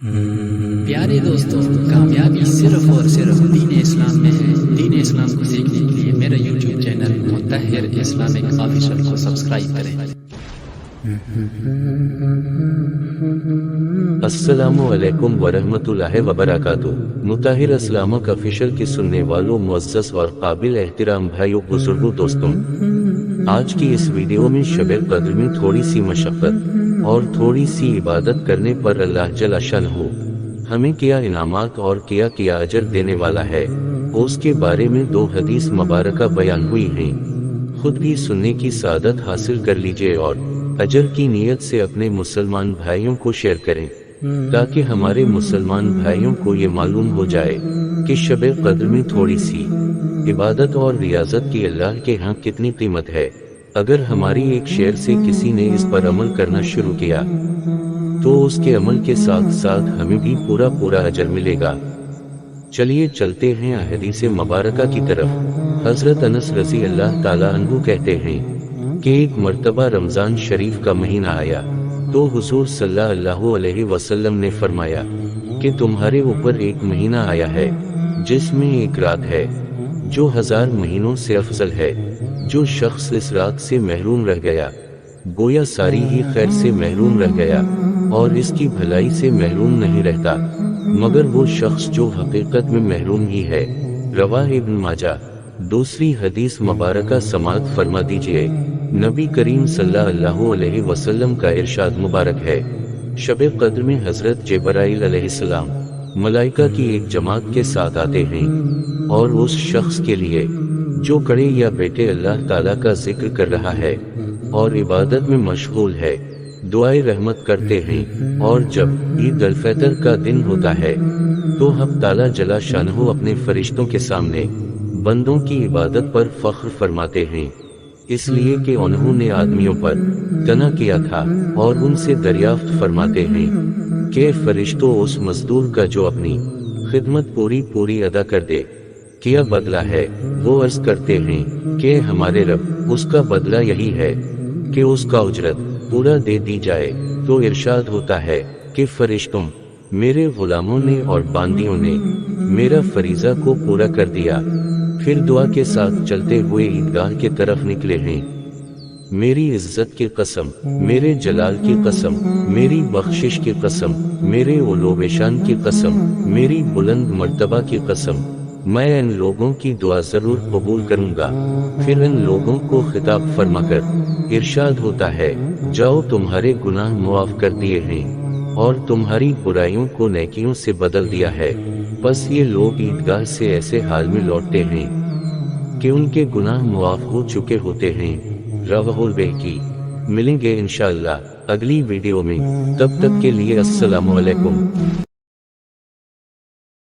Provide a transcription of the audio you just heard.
پیارے دوستوں، کامیابی صرف اور صرف دین اسلام میں ہے۔ دین اسلام کو سیکھنے کے لیے میرا یوٹیوب چینل مطہر اسلامک آفیشل کو سبسکرائب کریں۔ السلام علیکم ورحمۃ اللہ وبرکاتہ۔ مطہر اسلامک آفیشل کے سننے والوں، معزز اور قابل احترام بھائیوں، بزرگوں، دوستوں، آج کی اس ویڈیو میں شب قدر میں تھوڑی سی مشقت اور تھوڑی سی عبادت کرنے پر اللہ جل شانہ ہمیں کیا انعامات اور کیا اجر دینے والا ہے، اس کے بارے میں دو حدیث مبارکہ بیان ہوئی ہیں۔ خود بھی سننے کی سعادت حاصل کر لیجئے اور اجر کی نیت سے اپنے مسلمان بھائیوں کو شیئر کریں، تاکہ ہمارے مسلمان بھائیوں کو یہ معلوم ہو جائے کہ شب قدر میں تھوڑی سی عبادت اور ریاضت کی اللہ کے ہاں کتنی قیمت ہے۔ اگر ہماری ایک شیئر سے کسی نے اس پر عمل کرنا شروع کیا تو اس کے عمل کے ساتھ ساتھ ہمیں بھی پورا اجر ملے گا۔ چلیے چلتے ہیں حدیث مبارکہ کی طرف۔ حضرت انس رضی اللہ تعالی عنہ کہتے ہیں کہ ایک مرتبہ رمضان شریف کا مہینہ آیا تو حضور صلی اللہ علیہ وسلم نے فرمایا کہ تمہارے اوپر ایک مہینہ آیا ہے جس میں ایک رات ہے جو 1000 مہینوں سے افضل ہے۔ جو شخص اس رات سے محروم رہ گیا گویا ساری ہی خیر سے محروم رہ گیا اور اس کی بھلائی سے محروم نہیں رہتا مگر وہ شخص جو حقیقت میں محروم ہی ہے۔ رواہ ابن ماجہ۔ دوسری حدیث مبارکہ سماعت فرما دیجئے۔ نبی کریم صلی اللہ علیہ وسلم کا ارشاد مبارک ہے، شب قدر میں حضرت جبرائیل علیہ السلام ملائکہ کی ایک جماعت کے ساتھ آتے ہیں اور اس شخص کے لیے جو کڑے یا بیٹے اللہ تعالیٰ کا ذکر کر رہا ہے اور عبادت میں مشغول ہے دعائے رحمت کرتے ہیں، اور جب عید الفطر کا دن ہوتا ہے تو حق تعالیٰ جل شانہ اپنے فرشتوں کے سامنے بندوں کی عبادت پر فخر فرماتے ہیں، اس لیے کہ انہوں نے آدمیوں پر تنا کیا تھا، اور ان سے دریافت فرماتے ہیں کہ فرشتوں اس مزدور کا جو اپنی خدمت پوری ادا کر دے کیا بدلہ ہے؟ وہ عرض کرتے ہیں کہ ہمارے رب، اس کا بدلہ یہی ہے کہ اس کا اجرت پورا دے دی جائے۔ تو ارشاد ہوتا ہے کہ فرشتوں، میرے غلاموں نے اور باندیوں نے میرا فریضہ کو پورا کر دیا، پھر دعا کے ساتھ چلتے ہوئے عیدگاہ کے طرف نکلے ہیں۔ میری عزت کی قسم، میرے جلال کی قسم، میری بخشش کی قسم، میرے علو و شان کی قسم، میری بلند مرتبہ کی قسم، میں ان لوگوں کی دعا ضرور قبول کروں گا۔ پھر ان لوگوں کو خطاب فرما کر ارشاد ہوتا ہے، جاؤ، تمہارے گناہ معاف کر دیے ہیں اور تمہاری برائیوں کو نیکیوں سے بدل دیا ہے۔ بس یہ لوگ عیدگاہ سے ایسے حال میں لوٹتے ہیں کہ ان کے گناہ معاف ہو چکے ہوتے ہیں۔ رواہ البیہقی۔ ملیں گے انشاءاللہ اگلی ویڈیو میں، تب تک کے لیے السلام علیکم۔